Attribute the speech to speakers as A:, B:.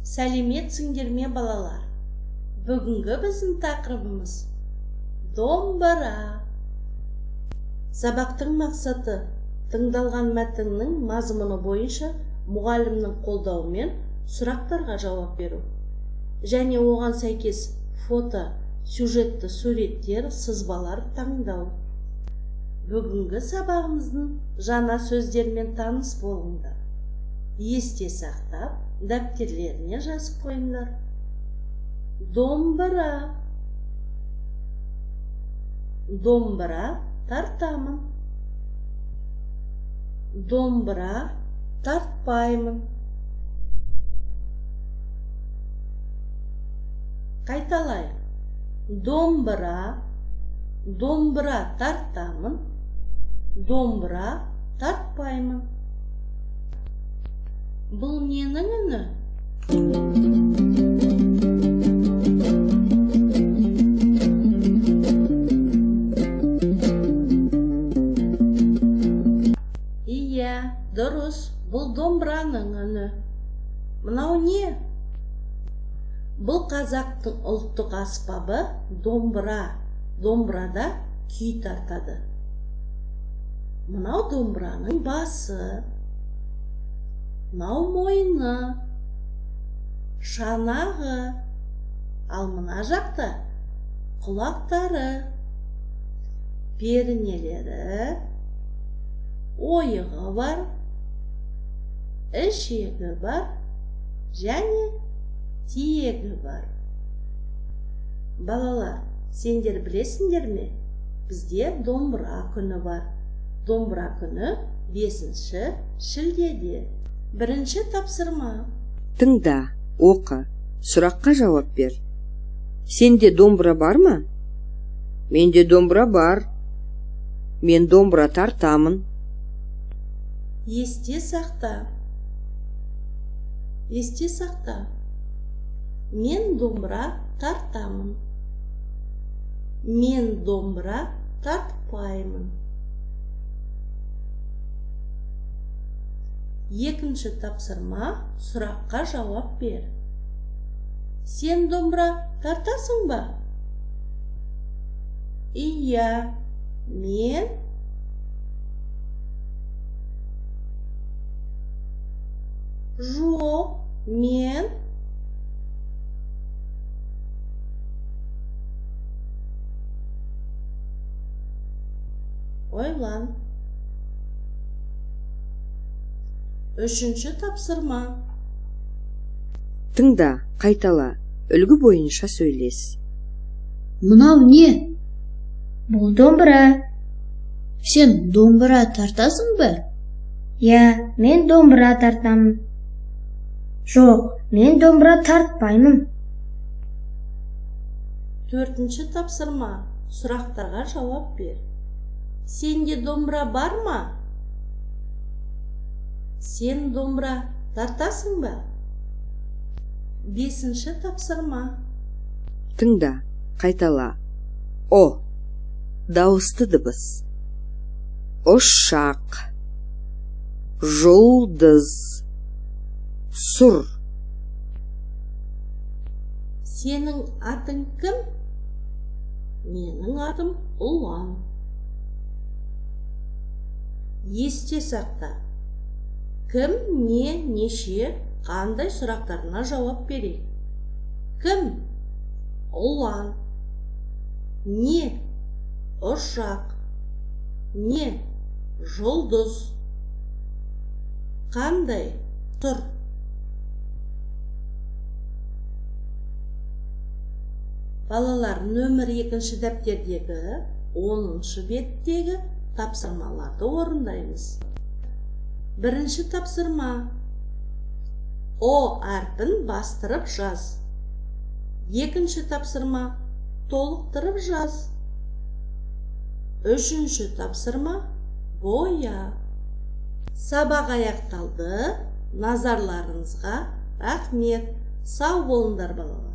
A: Сәлеметсіңдер ме балалар? Бүгінгі біздің тақырыбымыз домбыра. Сабақтың мақсаты тыңдалған мәтіннің мазмұны бойынша мұғалімнің қолдауымен сұрақтарға жауап беру және оған сәйкес фото, сюжетті суреттер, сызбалар таңдау. Бүгінгі сабағымыздың жаңа сөздермен таныс болыңдар. Есте сақтап, дәптерлеріне жазып қойыңдар. Домбыра. Домбыра тартамын. Домбыра тартпаймын. Қайталайық. Домбыра, домбыра тартамын, домбыра тартпаймын. Бұл ненің үні? Иә, дұрыс, бұл домбыраның үні. Мынау не? Бұл қазақтың ұлттық аспабы домбыра. Домбырада күй тартады. Мынау домбыраның басы. Мынау мойны, шанағы. Ал мына жақта құлақтары, пернелері, ойығы бар, ішегі бар және тиегі бар. Балалар, сендер білесіңдер ме? Бізде домбыра күні бар. Домбыра күні 5-ші шілдеде. Бірінші тапсырма.
B: Тыңда, оқы, сұраққа жауап бер. Сенде домбыра бар ма? Менде домбыра бар. Мен домбыра тартамын.
A: Есте сақта. Есте сақта. Мен домбыра тартамын. Мен домбыра тартпаймын. Екінші тапсырма, сұраққа жауап бер. Сен домбыра тартасың ба? Иә, мен. Жоқ, мен. Ойлан. Үшінші тапсырма.
B: Тыңда, қайтала, үлгі бойынша сөйлес.
C: Мынау не? Бұл домбыра. Сен домбыра тартасың ба? Иә, мен домбыра тартамын. Жоқ, мен домбыра тартпаймын.
A: Төртінші тапсырма. Сұрақтарға жауап бер. Сенде домбыра бар ма? Сен домбыра тартасың ба? Бесінші тапсырма.
B: Тыңда, қайтала. О, дауысты дыбыс. Ұшақ, жұлдыз, сұр.
A: Сенің атың кім? Менің атым Ұлан. Есте сақта. Кім, не, неше, қандай сұрақтарына жауап берейік? Кім? Ұлан. Не? Ұшақ. Не? Жұлдыз. Қандай? Тұр. Балалар, нөмір 2-ші дәптердегі 10-шы беттегі тапсырмаларды орындаймыз. Бірінші тапсырма. О әрпін бастырып жаз. Екінші тапсырма. Толықтырып жаз. Үшінші тапсырма. Боя. Сабақ аяқталды. Назарларыңызға рахмет. Сау болыңдар балалар.